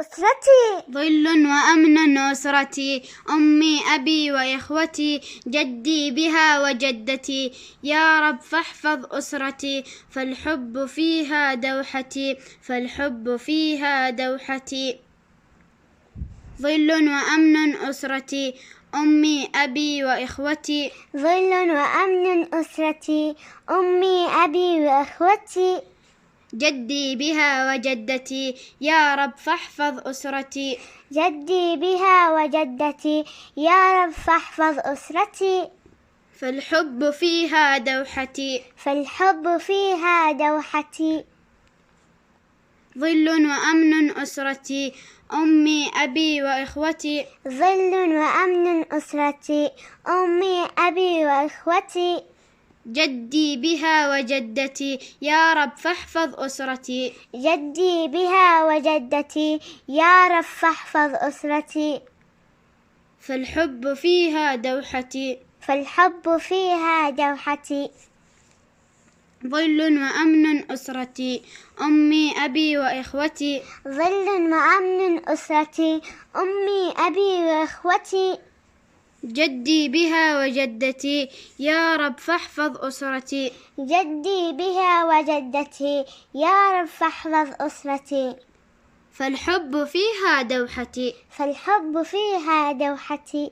أسرتي. ظل وأمن أسرتي، أمي أبي وإخوتي، جدي بها وجدتي، يا رب فاحفظ أسرتي، فالحب فيها دوحتي، فالحب فيها دوحتي. ظل وأمن أسرتي، أمي أبي وإخوتي، ظل وأمن أسرتي، أمي أبي وإخوتي، جدي بها وجدتي، يا رب فاحفظ أسرتي، جدي بها وجدتي، يا رب فاحفظ أسرتي. فالحب فيها دوحتي، فالحب فيها دوحتي. ظل وأمن أسرتي، أمي أبي وإخوتي، ظل وأمن أسرتي، أمي أبي وإخوتي، جدي بها وجدتي، يا رب فاحفظ أسرتي، جدي بها وجدتي، يا رب فاحفظ أسرتي. فالحب فيها دوحتي، فالحب فيها دوحتي. ظل وأمن أسرتي، أمي أبي وإخوتي، ظل وأمن أسرتي، أمي أبي وإخوتي، جدي بها وجدتي، يا رب فاحفظ أسرتي، جدي بها وجدتي، يا رب فاحفظ أسرتي. فالحب فيها دوحتي، فالحب فيها دوحتي.